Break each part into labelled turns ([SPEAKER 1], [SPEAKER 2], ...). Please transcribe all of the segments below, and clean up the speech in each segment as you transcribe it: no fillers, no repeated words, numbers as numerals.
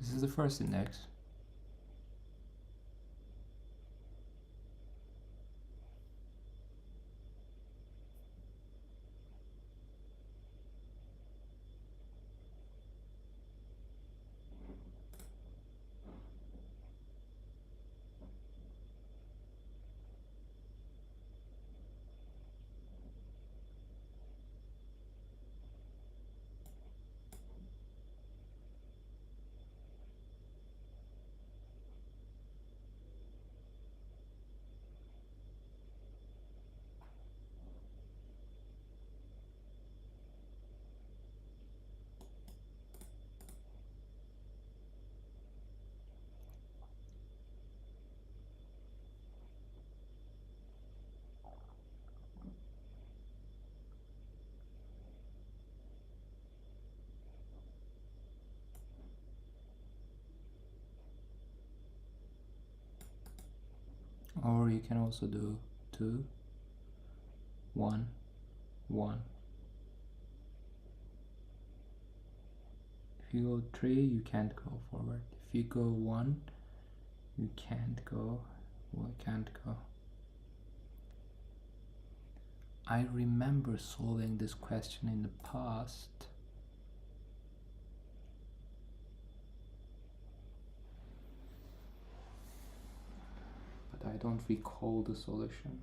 [SPEAKER 1] This is the first index. Or you can also do 2, 1, 1. If you go 3, you can't go forward. If you go 1, you can't go. Well, can't go. I remember solving this question in the past. But I don't recall the solution.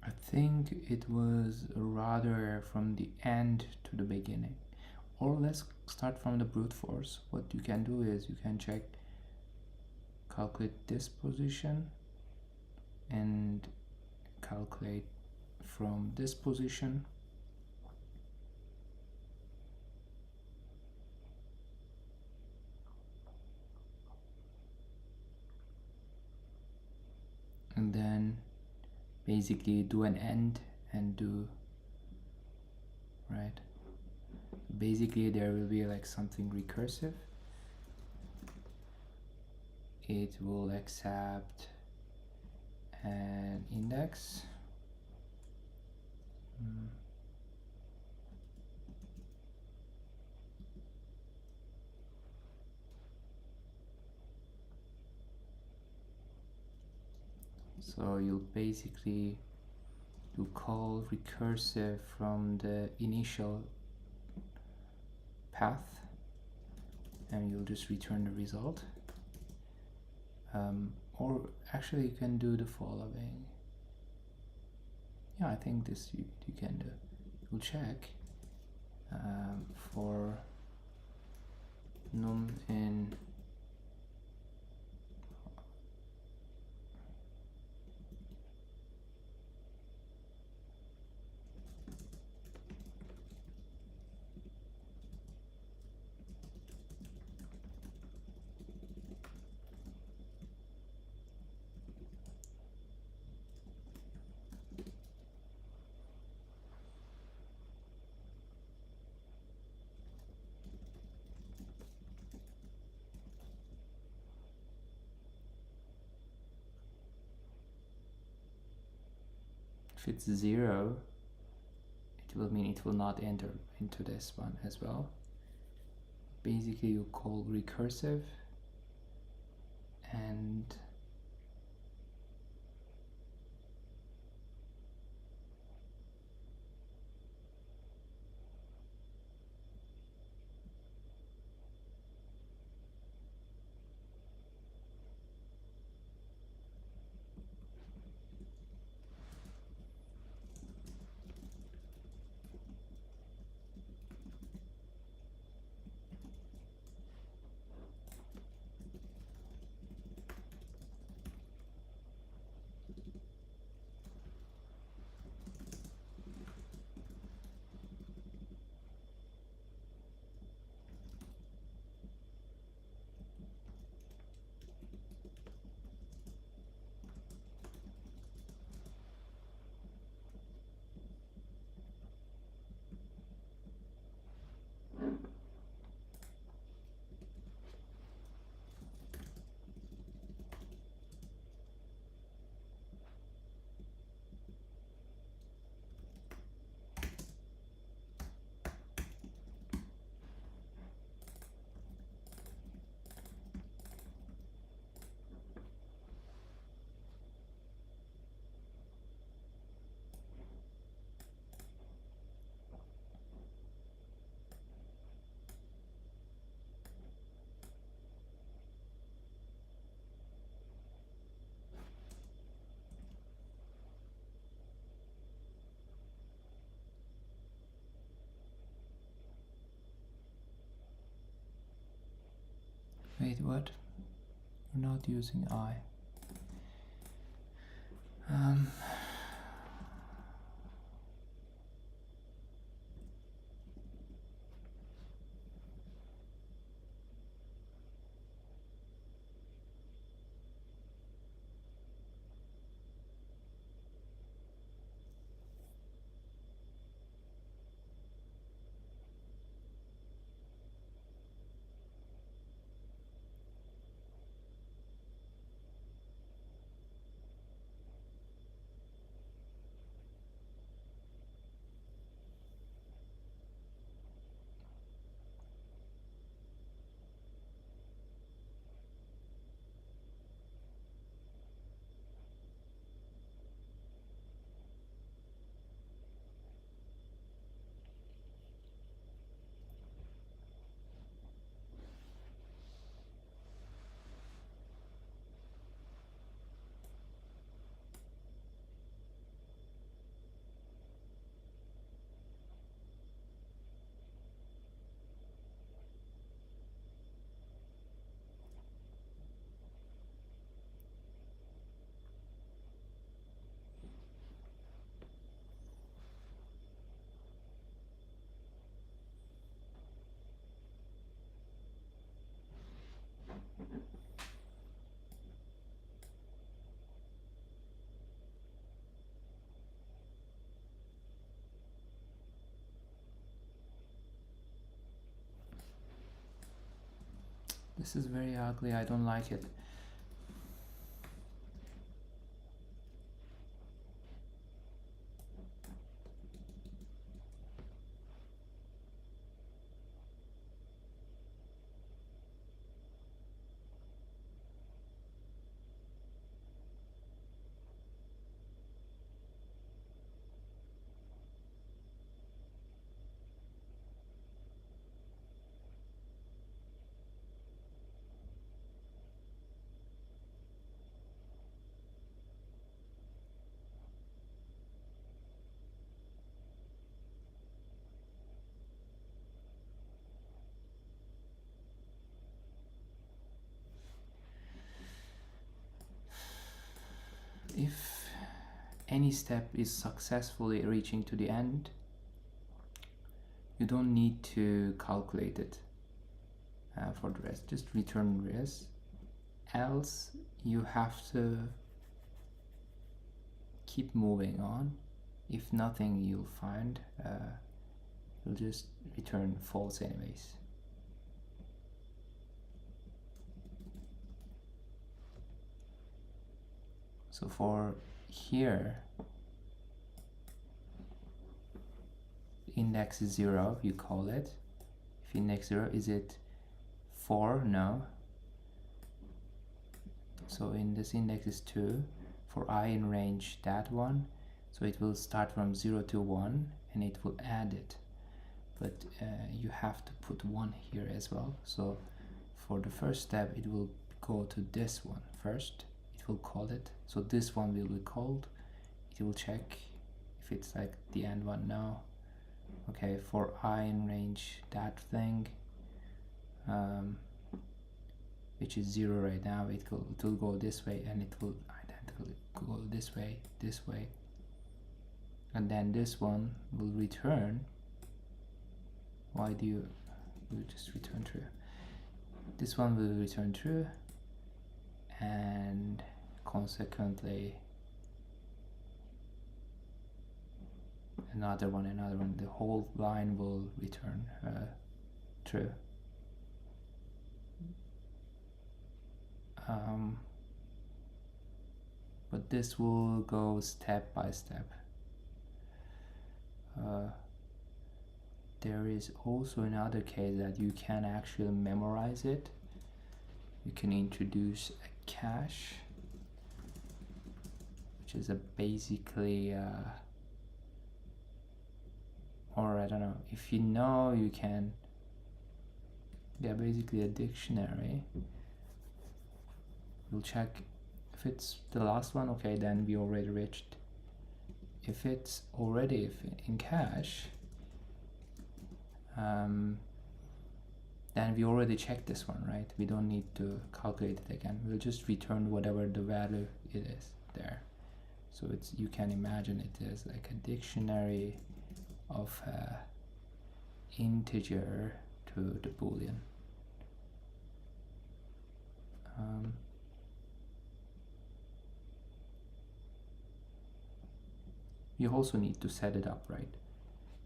[SPEAKER 1] I think it was rather from the end to the beginning. Or let's start from the brute force. What you can do is you can check, calculate this position and calculate from this position. And then basically do an end and do, right? Basically there will be like something recursive. It will accept an index. So you'll basically do call recursive from the initial path and you'll just return the result. Or actually you can do the following. Yeah, I think this you can do. You'll check for num in if it's 0, it will mean it will not enter into this one as well. Basically you call recursive and Wait, what? We're not using I. This is very ugly, I don't like it. If any step is successfully reaching to the end, you don't need to calculate it for the rest. Just return res. Else you have to keep moving on. If nothing you'll find, you'll just return false anyways. So for here, index is 0, you call it. If index 0, is it 4? No. So in this index is 2. For I in range, that one. So it will start from 0 to 1 and it will add it. But you have to put 1 here as well. So for the first step, it will go to this one first. It will call it. So this one will be called. It will check if it's like the end one. No. Okay, for I in range, that thing, which is 0 right now, it will go this way, and it will identically go this way, and then this one will return. Why do you just return true? This one will return true, and consequently another one, the whole line will return true. But this will go step by step. There is also another case that you can actually memorize it. You can introduce a cache, which is a basically or I don't know, if you know, you can, yeah, basically a dictionary. We'll check if it's the last one. Okay, then we already reached. If it's already in cache, then we already checked this one, right? We don't need to calculate it again. We'll just return whatever the value it is there. So it's, you can imagine it is like a dictionary of integer to the boolean. We also need to set it up, right?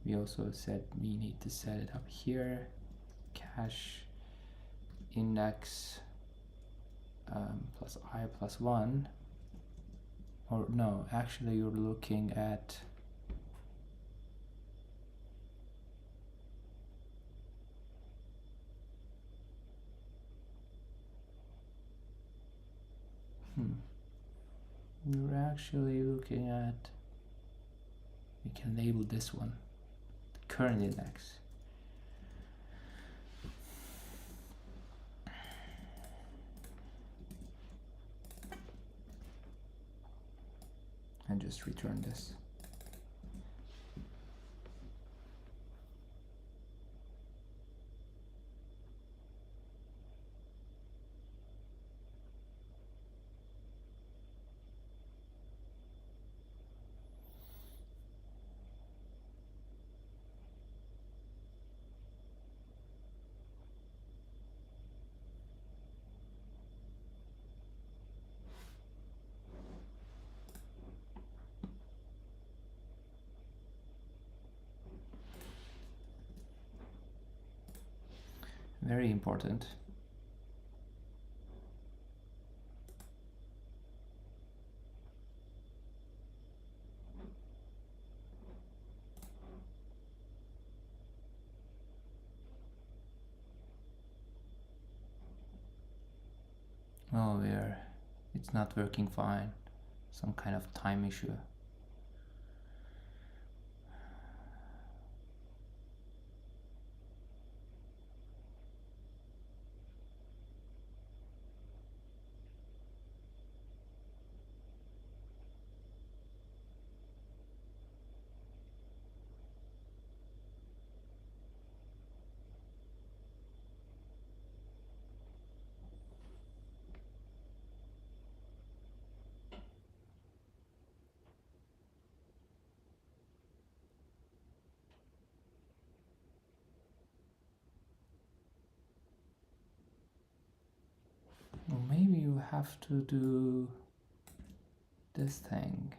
[SPEAKER 1] We also said we need to set it up here, cache index plus I plus 1, or no, actually you're looking at you're actually looking at, we can label this one the current index. And just return this. Very important. Oh, it's not working fine. Some kind of time issue. Or maybe you have to do this thing.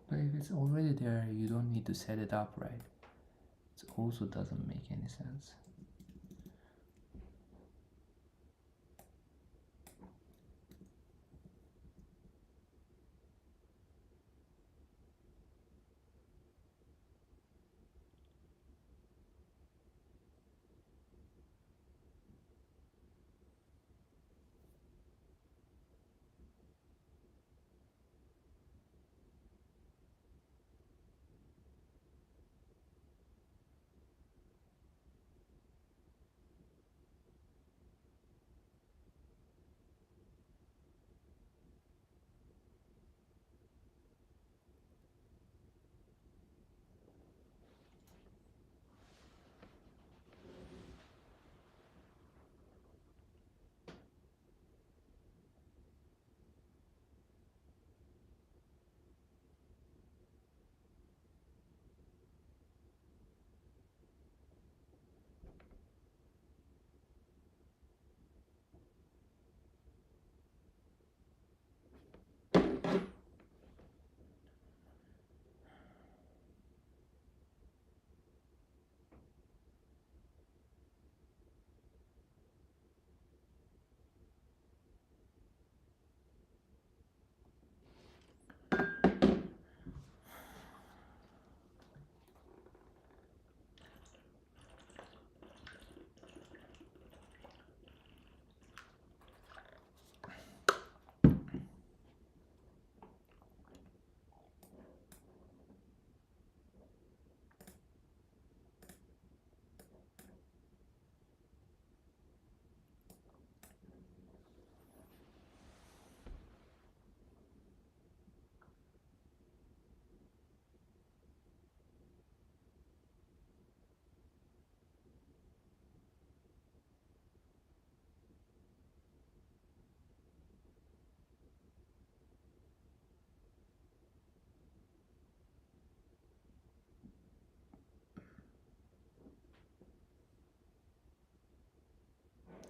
[SPEAKER 1] But if it's already there, you don't need to set it up, right? It also doesn't make any sense.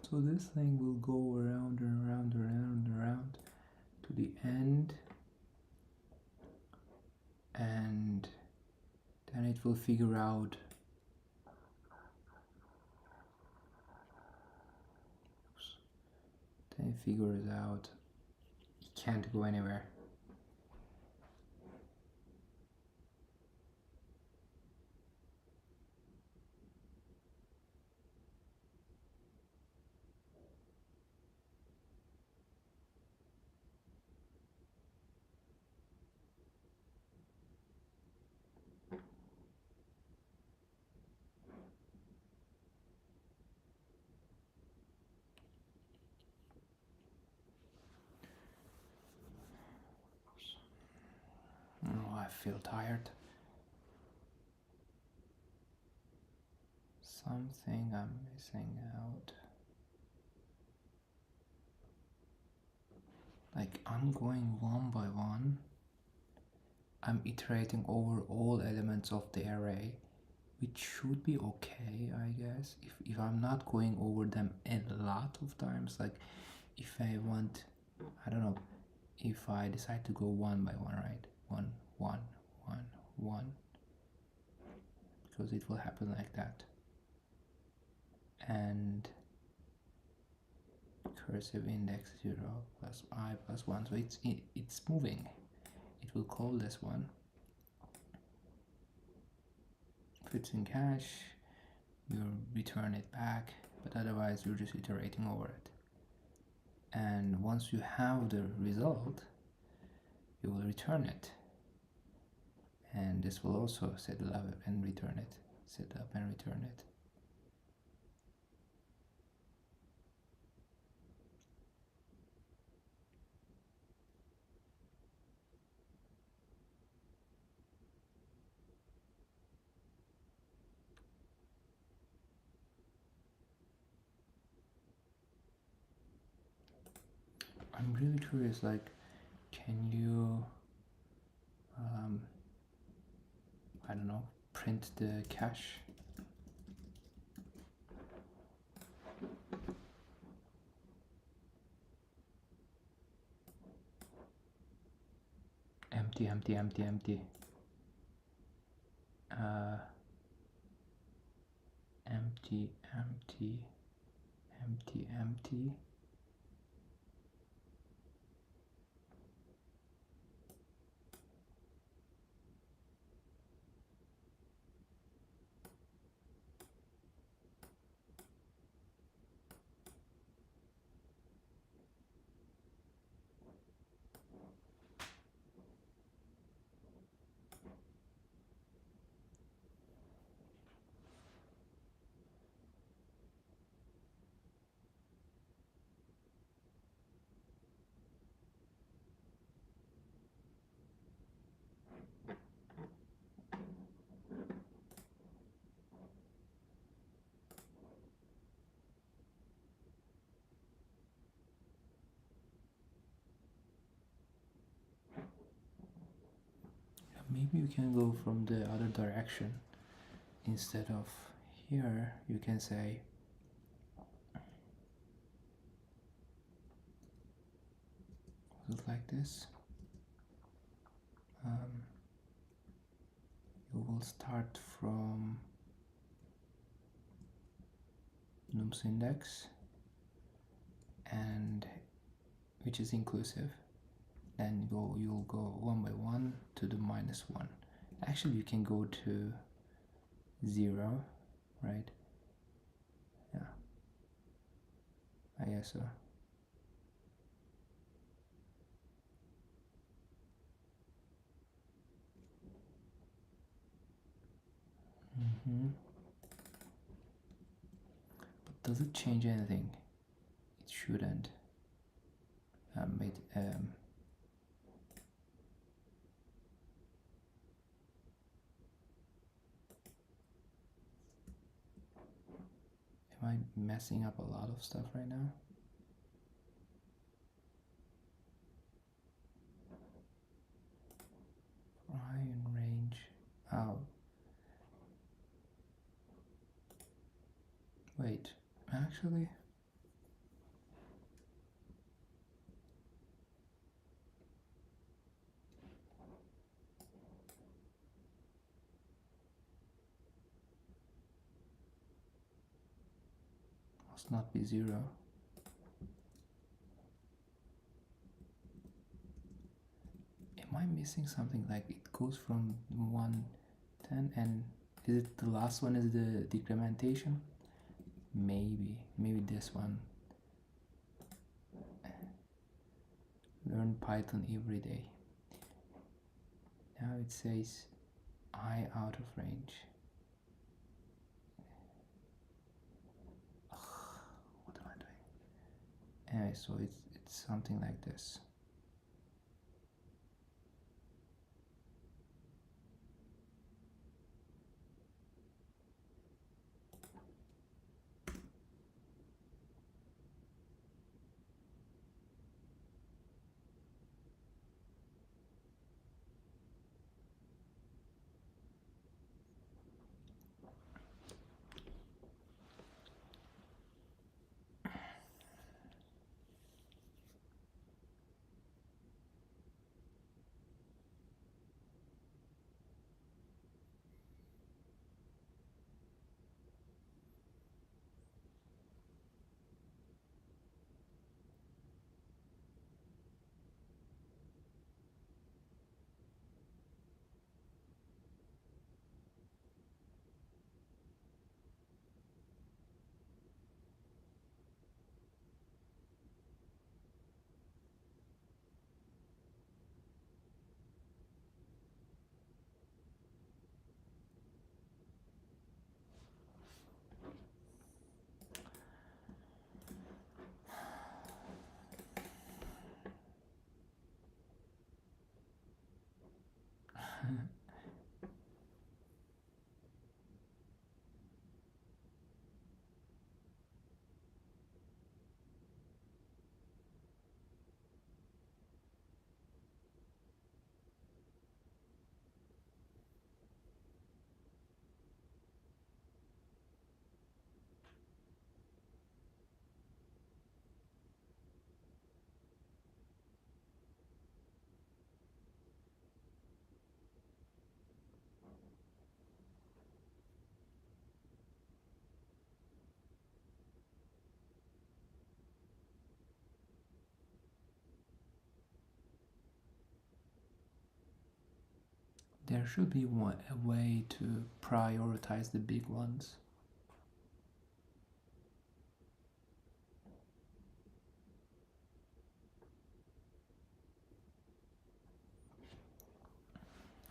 [SPEAKER 1] So this thing will go around and around and around and around to the end, and then it will figure out then it figures out it can't go anywhere. Oh, I feel tired. Something I'm missing out. Like, I'm going one by one. I'm iterating over all elements of the array, which should be okay, I guess, if I'm not going over them a lot of times. Like, if I want, I don't know, if I decide to go one by one, right? One, one, one, one, because it will happen like that. And cursive index 0 plus I plus 1, so it's moving. It will call this one. If it's in cache, you'll return it back, but otherwise you're just iterating over it. And once you have the result, you will return it, and this will also set up and return it, set up and return it. I'm really curious, like, can you I don't know, print the cache? Empty, empty, empty, empty. Empty, empty, empty, empty. Maybe you can go from the other direction. Instead of here, you can say like this. You will start from nums index, and which is inclusive. Then you'll go one by one to the -1. Actually, you can go to 0, right? Yeah, I guess so. But does it change anything? It shouldn't. Am I messing up a lot of stuff right now? Try and range out. Wait, actually, must not be 0. Am I missing something? Like it goes from 110, and is it the last one is the decrementation? Maybe this one. Learn Python every day. Now it says I out of range. Ugh, what am I doing? Anyway, so it's something like this. There should be a way to prioritize the big ones.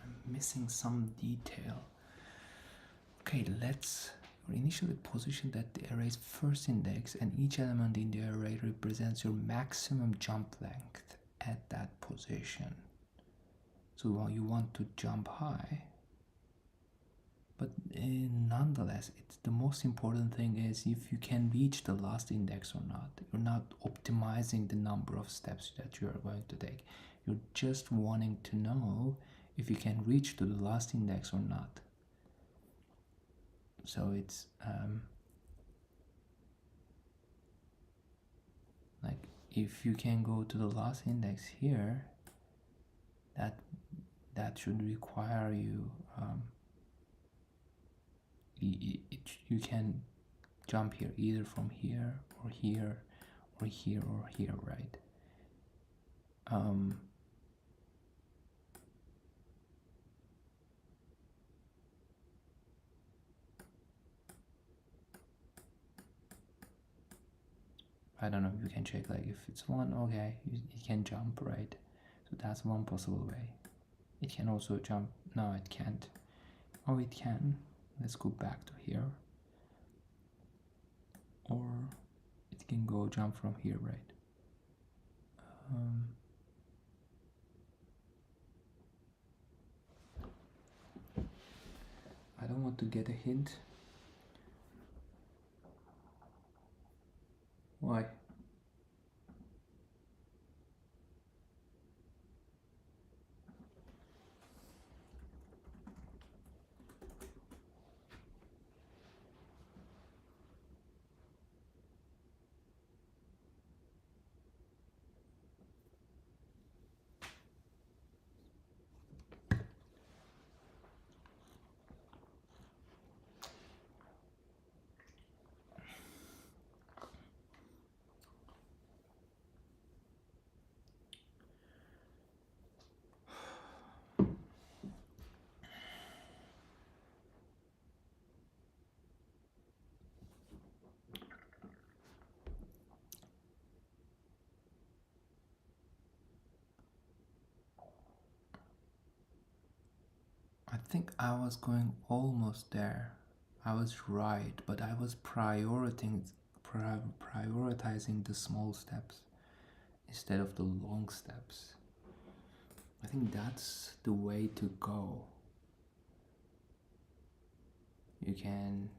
[SPEAKER 1] I'm missing some detail. Okay, let's initially position that the array's first index and each element in the array represents your maximum jump length at that position. So you want to jump high, but nonetheless, it's the most important thing is if you can reach the last index or not. You're not optimizing the number of steps that you are going to take. You're just wanting to know if you can reach to the last index or not. So it's like if you can go to the last index here, that should require you you can jump here either from here or here or here or here, right? I don't know, you can check like if it's one, okay, you can jump, right? So that's one possible way. It can also jump, no it can't. Oh, it can. Let's go back to here. Or it can go jump from here, right? I don't want to get a hint. Why? think I was going almost there. I was right, but I was prioritizing the small steps instead of the long steps. I think that's the way to go. You can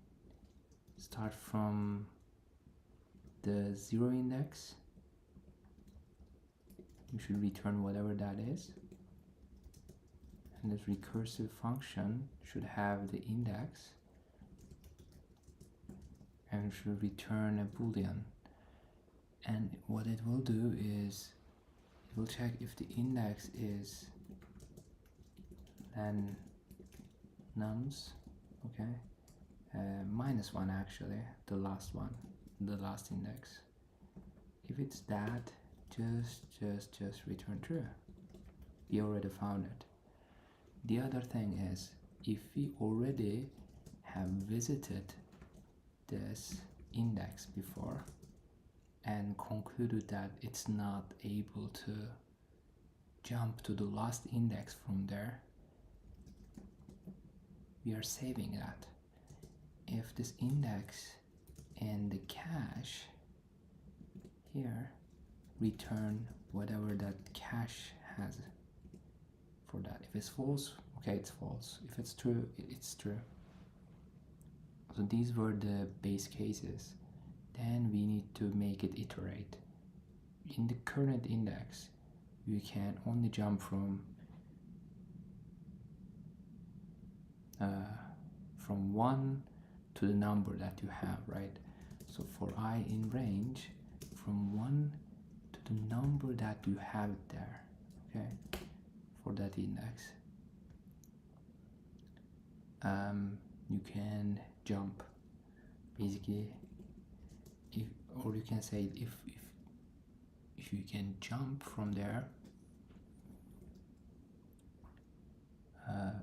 [SPEAKER 1] start from the zero index. You should return whatever that is. And this recursive function should have the index and should return a boolean. And what it will do is it will check if the index is then nums, okay, -1 actually, the last one, the last index. If it's that, just return true. We already found it. The other thing is, if we already have visited this index before and concluded that it's not able to jump to the last index from there, we are saving that. If this index and the cache here return whatever that cache has for that. If it's false, okay, it's false. If it's true, it's true. So these were the base cases. Then we need to make it iterate. In the current index, you can only jump from 1 to the number that you have, right? So for I in range, from 1 to the number that you have there, okay, for that index. You can jump, basically, or you can say if you can jump from there,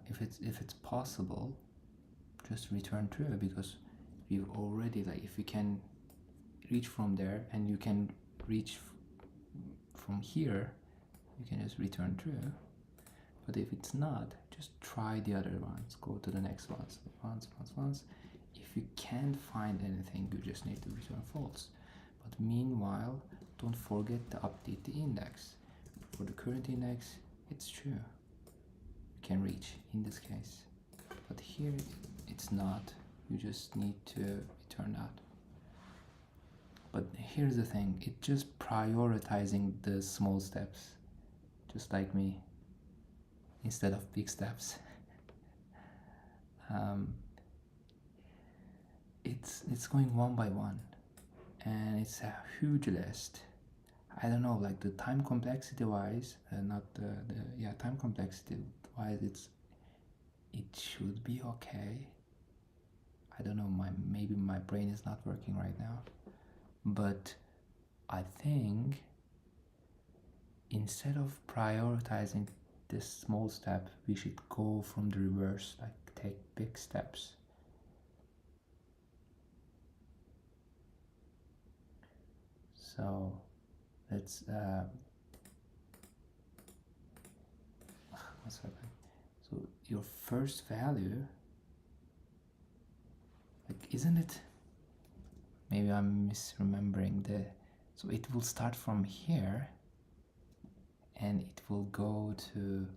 [SPEAKER 1] if it's possible, just return true, because we've already, like, if you can reach from there and you can reach from here, you can just return true. But if it's not, just try the other ones, go to the next ones. If you can't find anything, you just need to return false. But meanwhile, don't forget to update the index. For the current index, it's true, you can reach in this case, but here it's not. You just need to return that. But here's the thing, it's just prioritizing the small steps, just like me, instead of big steps. It's going one by one, and it's a huge list. I don't know, like the time complexity wise, time complexity wise, it should be okay. I don't know, maybe my brain is not working right now, but I think instead of prioritizing this small step, we should go from the reverse, like take big steps. So let's what's happening? So your first value, like, isn't it, maybe I'm misremembering so it will start from here and it will go to,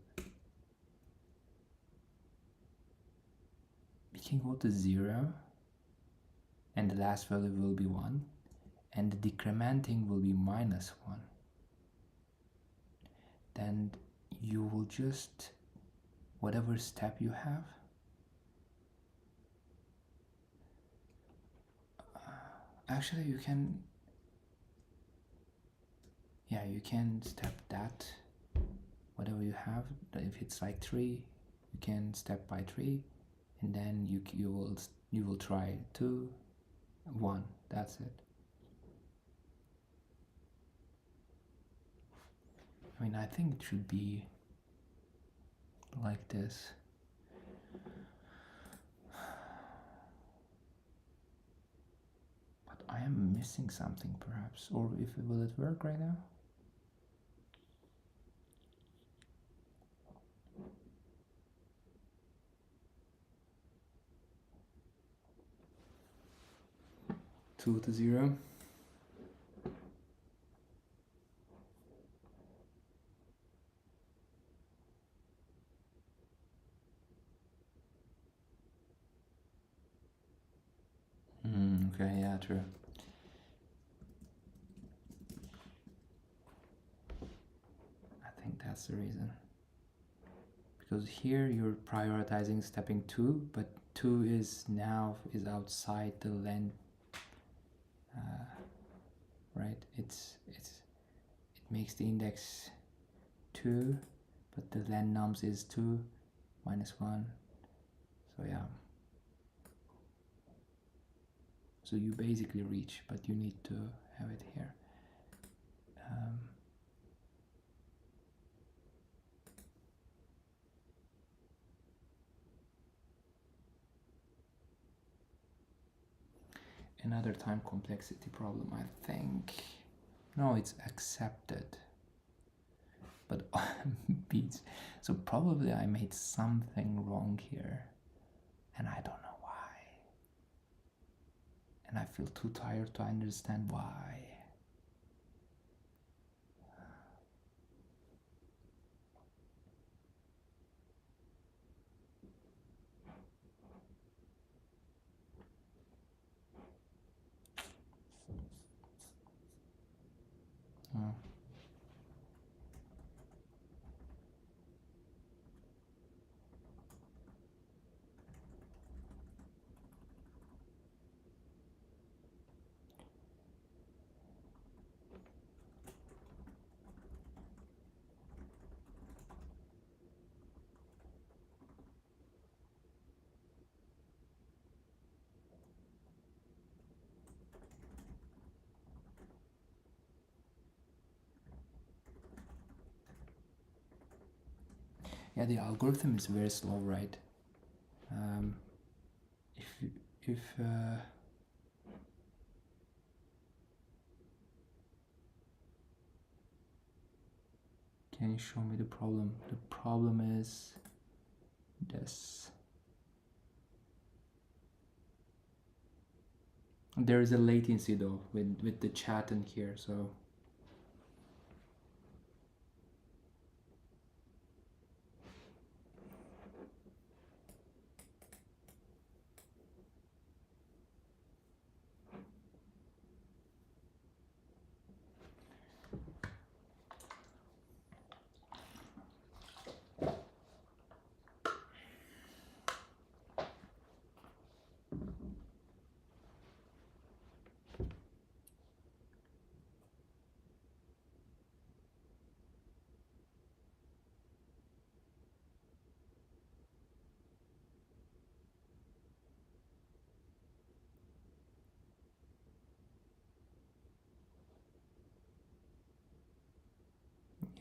[SPEAKER 1] we can go to 0 and the last value will be 1 and the decrementing will be -1. Then you will just, whatever step you have, actually you can, you can step that, whatever you have. If it's like 3, you can step by 3, and then you will try 2, 1, that's it. I mean, I think it should be like this. But I am missing something perhaps, or will it work right now? 2 to 0. Okay, yeah, true. I think that's the reason. Because here you're prioritizing stepping 2, but 2 is outside the len, right? It makes the index 2, but the len nums is 2 minus 1. So yeah. So you basically reach, but you need to have it here. Another time complexity problem, I think. No, it's accepted. But beats. So probably I made something wrong here. And I don't know why. And I feel too tired to understand why. Oh. Yeah, the algorithm is very slow, right? If can you show me the problem? The problem is this. There is a latency though with the chat in here, so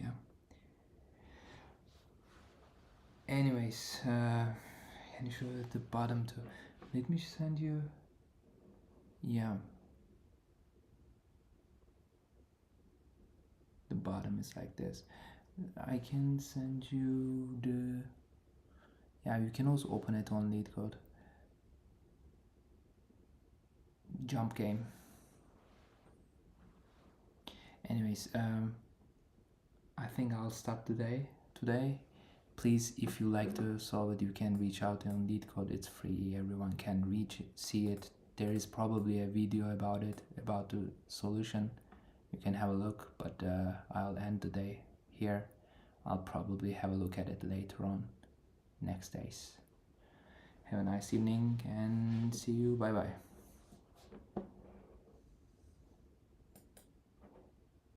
[SPEAKER 1] yeah. Anyways, can you show at the bottom too? Let me send you. Yeah. The bottom is like this. I can send you the. Yeah, you can also open it on Leetcode. Jump game. Anyways, I think I'll stop today. Please, if you like to solve it, you can reach out on Leetcode. It's free. Everyone can see it. There is probably a video about it, about the solution. You can have a look, but I'll end the day here. I'll probably have a look at it later on, next days. Have a nice evening and see you. Bye bye.